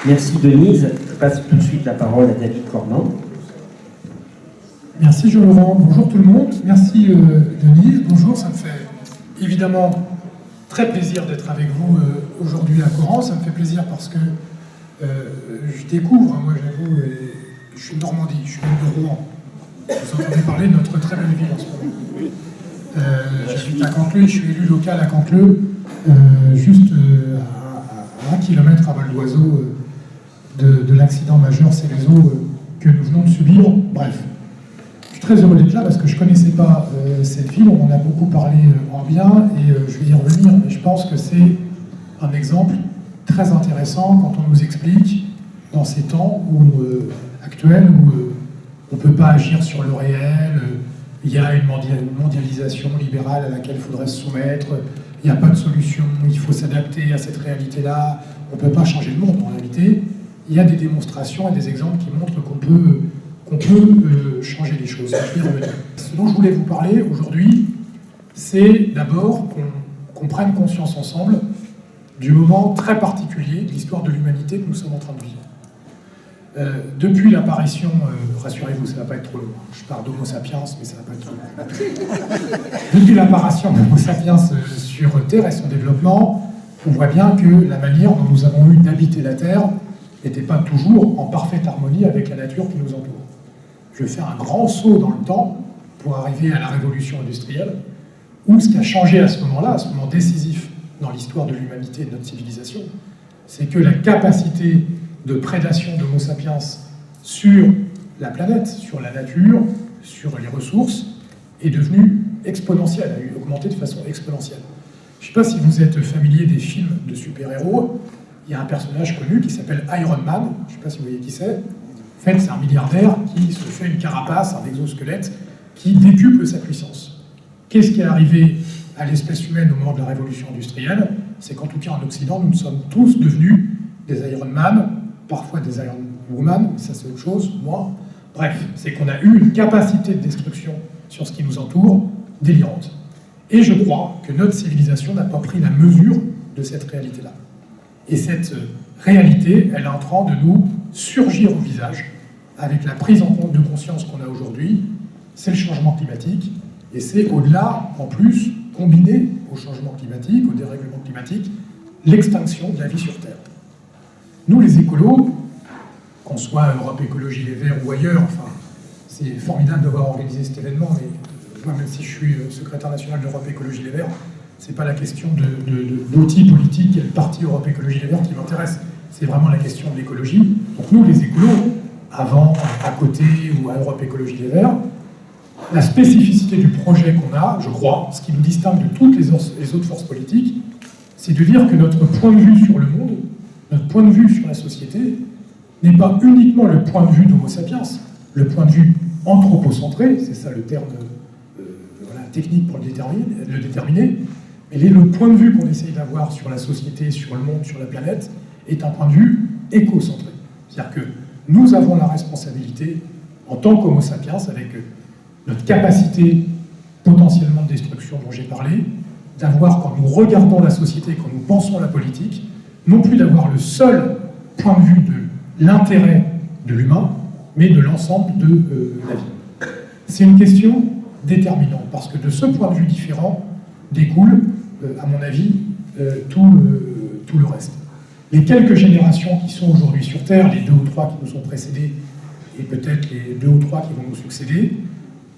Merci Denise. Je passe tout de suite la parole à David Cormand. Merci Jean-Laurent. Bonjour tout le monde. Merci Denise. Bonjour, ça me fait évidemment très plaisir d'être avec vous aujourd'hui à Coran. Ça me fait plaisir parce que je découvre, moi j'avoue, je suis de Normandie, je suis même de Rouen. Vous entendez parler de notre très belle ville en ce moment. J'habite à Canteleu, je suis élu local à Canteleu, juste à 1 kilomètre à vol d'oiseau de l'accident majeur Céveso que nous venons de subir. Bref, je suis très heureux d'être là parce que je ne connaissais pas cette ville, on en a beaucoup parlé en bien et je vais y revenir, mais je pense que c'est un exemple très intéressant quand on nous explique dans ces temps actuels où on ne peut pas agir sur le réel, il y a une mondialisation libérale à laquelle il faudrait se soumettre, il n'y a pas de solution, il faut s'adapter à cette réalité-là, on ne peut pas changer le monde en réalité. Il y a des démonstrations et des exemples qui montrent qu'on peut changer les choses. Je vais y revenir. Ce dont je voulais vous parler aujourd'hui, c'est d'abord qu'on prenne conscience ensemble du moment très particulier de l'histoire de l'humanité que nous sommes en train de vivre. Depuis l'apparition, rassurez-vous, ça ne va pas être trop long, je parle d'Homo sapiens, mais ça ne va pas être trop long. Depuis l'apparition d'Homo sapiens sur Terre et son développement, on voit bien que la manière dont nous avons eu d'habiter la Terre n'était pas toujours en parfaite harmonie avec la nature qui nous entoure. Je vais faire un grand saut dans le temps pour arriver à la révolution industrielle, où ce qui a changé à ce moment-là, à ce moment décisif dans l'histoire de l'humanité et de notre civilisation, c'est que la capacité de prédation d'Homo sapiens sur la planète, sur la nature, sur les ressources, est devenue exponentielle, a augmenté de façon exponentielle. Je ne sais pas si vous êtes familier des films de super-héros, il y a un personnage connu qui s'appelle Iron Man, je ne sais pas si vous voyez qui c'est. En fait, c'est un milliardaire qui se fait une carapace, un exosquelette, qui décuple sa puissance. Qu'est-ce qui est arrivé à l'espèce humaine au moment de la révolution industrielle? C'est qu'en tout cas en Occident, nous sommes tous devenus des Iron Man, parfois des Iron Woman, ça c'est autre chose, moi. Bref, c'est qu'on a eu une capacité de destruction sur ce qui nous entoure délirante. Et je crois que notre civilisation n'a pas pris la mesure de cette réalité-là. Et cette réalité, elle est en train de nous surgir au visage avec la prise en compte de conscience qu'on a aujourd'hui. C'est le changement climatique, et c'est au-delà, en plus, combiné au changement climatique, au dérèglement climatique, l'extinction de la vie sur Terre. Nous, les écolos, qu'on soit Europe Écologie Les Verts ou ailleurs, enfin, c'est formidable d'avoir organisé cet événement, mais moi, même si je suis secrétaire national d'Europe Écologie Les Verts, c'est pas la question d'outils politiques et le parti Europe Écologie Les Verts qui m'intéresse, c'est vraiment la question de l'écologie. Donc nous, les écolos, avant, à côté ou à Europe Écologie Les Verts, la spécificité du projet qu'on a, je crois, ce qui nous distingue de toutes les autres forces politiques, c'est de dire que notre point de vue sur le monde, notre point de vue sur la société, n'est pas uniquement le point de vue d'Homo sapiens, le point de vue anthropocentré, c'est ça le terme technique pour le déterminer, mais le point de vue qu'on essaye d'avoir sur la société, sur le monde, sur la planète, est un point de vue écocentré. C'est-à-dire que nous avons la responsabilité, en tant qu'Homo sapiens, avec notre capacité potentiellement de destruction dont j'ai parlé, d'avoir, quand nous regardons la société, quand nous pensons la politique, non plus d'avoir le seul point de vue de l'intérêt de l'humain, mais de l'ensemble de la vie. C'est une question déterminante, parce que de ce point de vue différent découle, à mon avis, tout le reste. Les quelques générations qui sont aujourd'hui sur Terre, les 2 ou 3 qui nous ont précédés, et peut-être les 2 ou 3 qui vont nous succéder,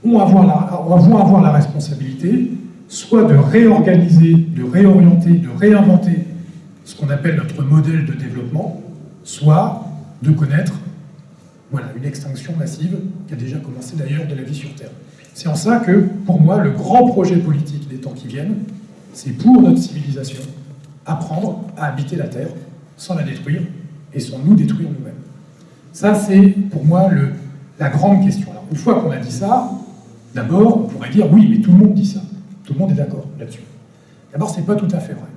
vont avoir la responsabilité soit de réorganiser, de réorienter, de réinventer ce qu'on appelle notre modèle de développement, soit de connaître une extinction massive qui a déjà commencé d'ailleurs de la vie sur Terre. C'est en ça que, pour moi, le grand projet politique des temps qui viennent, c'est pour notre civilisation apprendre à habiter la Terre sans la détruire et sans nous détruire nous-mêmes. Ça, c'est pour moi la grande question. Alors, une fois qu'on a dit ça, d'abord, on pourrait dire oui, mais tout le monde dit ça. Tout le monde est d'accord là-dessus. D'abord, c'est pas tout à fait vrai.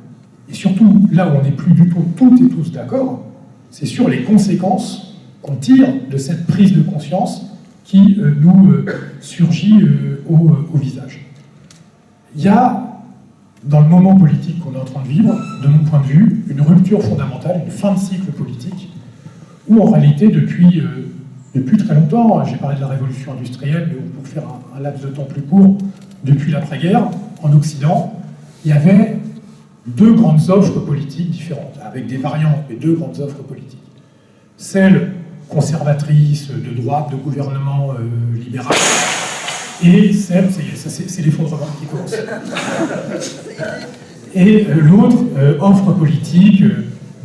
Et surtout, là où on n'est plus du tout toutes et tous d'accord, c'est sur les conséquences qu'on tire de cette prise de conscience qui nous surgit au visage. Il y a, dans le moment politique qu'on est en train de vivre, de mon point de vue, une rupture fondamentale, une fin de cycle politique, où en réalité, depuis très longtemps, j'ai parlé de la révolution industrielle, mais pour faire un laps de temps plus court, depuis l'après-guerre, en Occident, il y avait deux grandes offres politiques différentes, avec des variantes, mais deux grandes offres politiques. Celle conservatrice, de droite, de gouvernement libéral, et celle, c'est l'effondrement qui commence. Et l'autre offre politique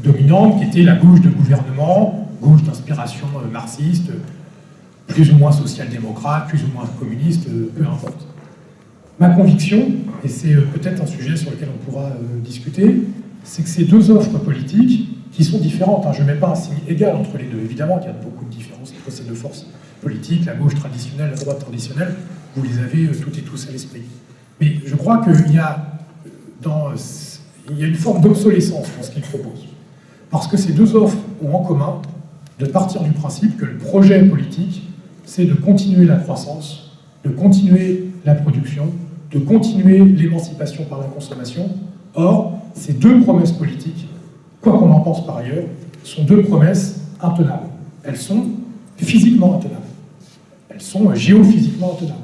dominante, qui était la gauche de gouvernement, gauche d'inspiration marxiste, plus ou moins social-démocrate, plus ou moins communiste, peu importe. Ma conviction, et c'est peut-être un sujet sur lequel on pourra discuter, c'est que ces deux offres politiques, qui sont différentes, je ne mets pas un signe égal entre les deux, évidemment qu'il y a beaucoup de différences entre ces deux forces politiques, la gauche traditionnelle, la droite traditionnelle, vous les avez toutes et tous à l'esprit. Mais je crois qu'il y a une forme d'obsolescence dans ce qu'ils proposent. Parce que ces deux offres ont en commun de partir du principe que le projet politique, c'est de continuer la croissance, de continuer la production, de continuer l'émancipation par la consommation. Or, ces deux promesses politiques, quoi qu'on en pense par ailleurs, sont deux promesses intenables. Elles sont physiquement intenables. Elles sont géophysiquement intenables.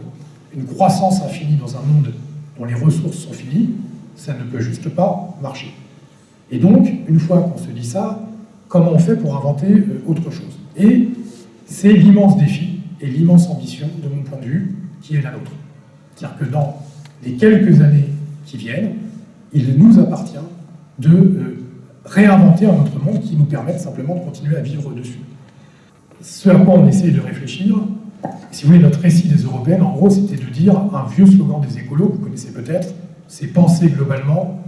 Une croissance infinie dans un monde dont les ressources sont finies, ça ne peut juste pas marcher. Et donc, une fois qu'on se dit ça, comment on fait pour inventer autre chose? Et c'est l'immense défi et l'immense ambition, de mon point de vue, qui est la nôtre. C'est-à-dire que dans les quelques années qui viennent, il nous appartient de réinventer un autre monde qui nous permette simplement de continuer à vivre dessus. Ce à quoi on essaye de réfléchir, si vous voulez, notre récit des Européennes, en gros, c'était de dire un vieux slogan des écolos, que vous connaissez peut-être, c'est penser globalement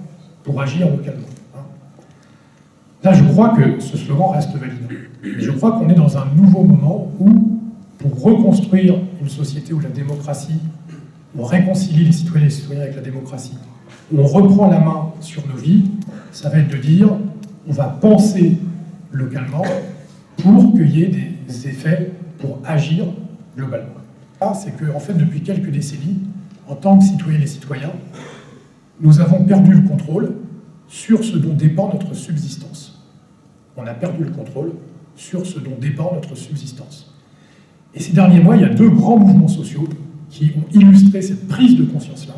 pour agir localement. Là, je crois que ce slogan reste valide. Et je crois qu'on est dans un nouveau moment où, pour reconstruire une société où la démocratie, on réconcilie les citoyennes et les citoyens avec la démocratie, où on reprend la main sur nos vies, ça va être de dire, on va penser localement pour qu'il y ait des effets pour agir globalement. C'est que, en fait, depuis quelques décennies, en tant que citoyennes et citoyens, nous avons perdu le contrôle sur ce dont dépend notre subsistance. On a perdu le contrôle sur ce dont dépend notre subsistance. Et ces derniers mois, il y a deux grands mouvements sociaux qui ont illustré cette prise de conscience-là.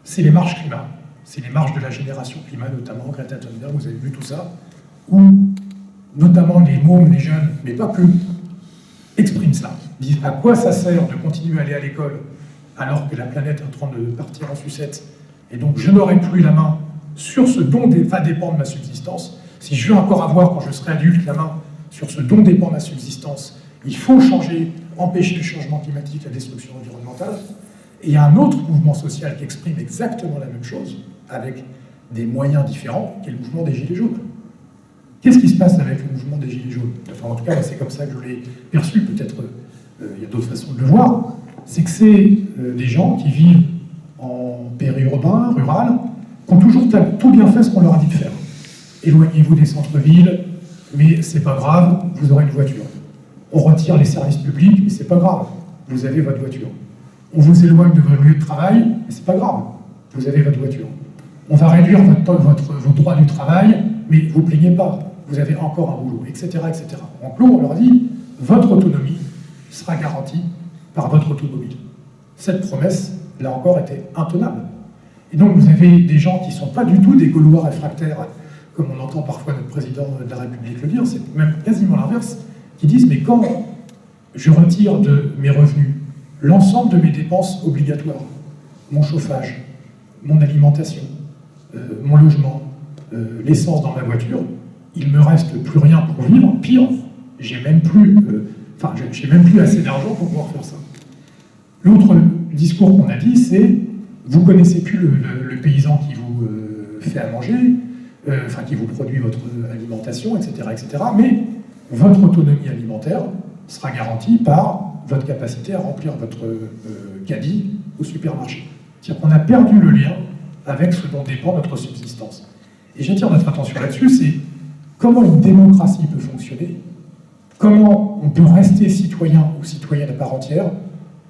C'est les marches climat, c'est les marches de la génération climat, notamment Greta Thunberg, vous avez vu tout ça, où notamment les mômes, les jeunes, mais pas que, expriment ça, disent à quoi ça sert de continuer à aller à l'école alors que la planète est en train de partir en sucette, et donc je n'aurai plus la main sur ce dont va dépendre ma subsistance. Si je veux encore avoir, quand je serai adulte, la main sur ce dont dépend ma subsistance, il faut changer, empêcher le changement climatique, la destruction environnementale. Et il y a un autre mouvement social qui exprime exactement la même chose, avec des moyens différents, qui est le mouvement des Gilets jaunes. Qu'est-ce qui se passe avec le mouvement des Gilets jaunes? Enfin, en tout cas, c'est comme ça que je l'ai perçu, peut-être il y a d'autres façons de le voir. C'est que c'est des gens qui vivent en périurbain, rural, qui ont toujours tout bien fait ce qu'on leur a dit de faire. Éloignez-vous des centres-villes, mais c'est pas grave, vous aurez une voiture. On retire les services publics, mais c'est pas grave, vous avez votre voiture. On vous éloigne de votre lieu de travail, mais c'est pas grave, vous avez votre voiture. On va réduire vos droits du travail, mais vous ne plaignez pas, vous avez encore un boulot, etc., etc. En gros, on leur dit, votre autonomie sera garantie par votre automobile. Cette promesse, là encore, était intenable. Et donc, vous avez des gens qui ne sont pas du tout des Gaulois réfractaires, comme on entend parfois notre président de la République le dire, c'est même quasiment l'inverse, qui disent, mais quand je retire de mes revenus l'ensemble de mes dépenses obligatoires, mon chauffage, mon alimentation, mon logement, l'essence dans ma voiture, il ne me reste plus rien pour vivre. Pire, j'ai même plus assez d'argent pour pouvoir faire ça. L'autre discours qu'on a dit, c'est vous connaissez plus le paysan qui vous fait à manger, qui vous produit votre alimentation, etc., etc., mais votre autonomie alimentaire sera garantie par votre capacité à remplir votre caddie au supermarché. C'est-à-dire qu'on a perdu le lien avec ce dont dépend notre subsistance. Et j'attire notre attention là-dessus, c'est comment une démocratie peut fonctionner, comment on peut rester citoyen ou citoyenne à part entière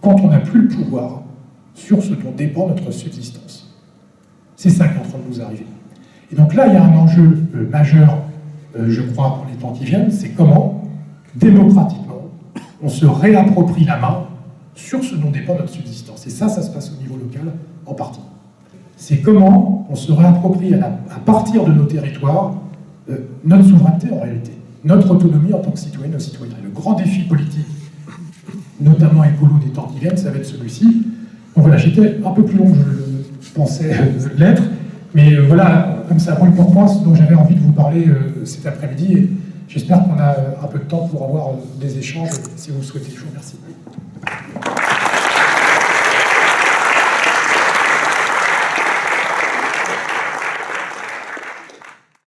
quand on n'a plus le pouvoir sur ce dont dépend notre subsistance. C'est ça qui est en train de nous arriver. Et donc là, il y a un enjeu majeur je crois, pour les temps qui viennent, c'est comment, démocratiquement, on se réapproprie la main sur ce dont dépend notre subsistance. Et ça se passe au niveau local en partie. C'est comment on se réapproprie à partir de nos territoires notre souveraineté en réalité, notre autonomie en tant que citoyens et citoyens. Le grand défi politique, notamment écolo des temps qui viennent, ça va être celui-ci. Donc voilà, j'étais un peu plus long que je pensais l'être, mais voilà, comme ça brûle pour moi ce dont j'avais envie de vous parler cet après-midi, et j'espère qu'on a un peu de temps pour avoir des échanges, si vous le souhaitez. Je vous remercie.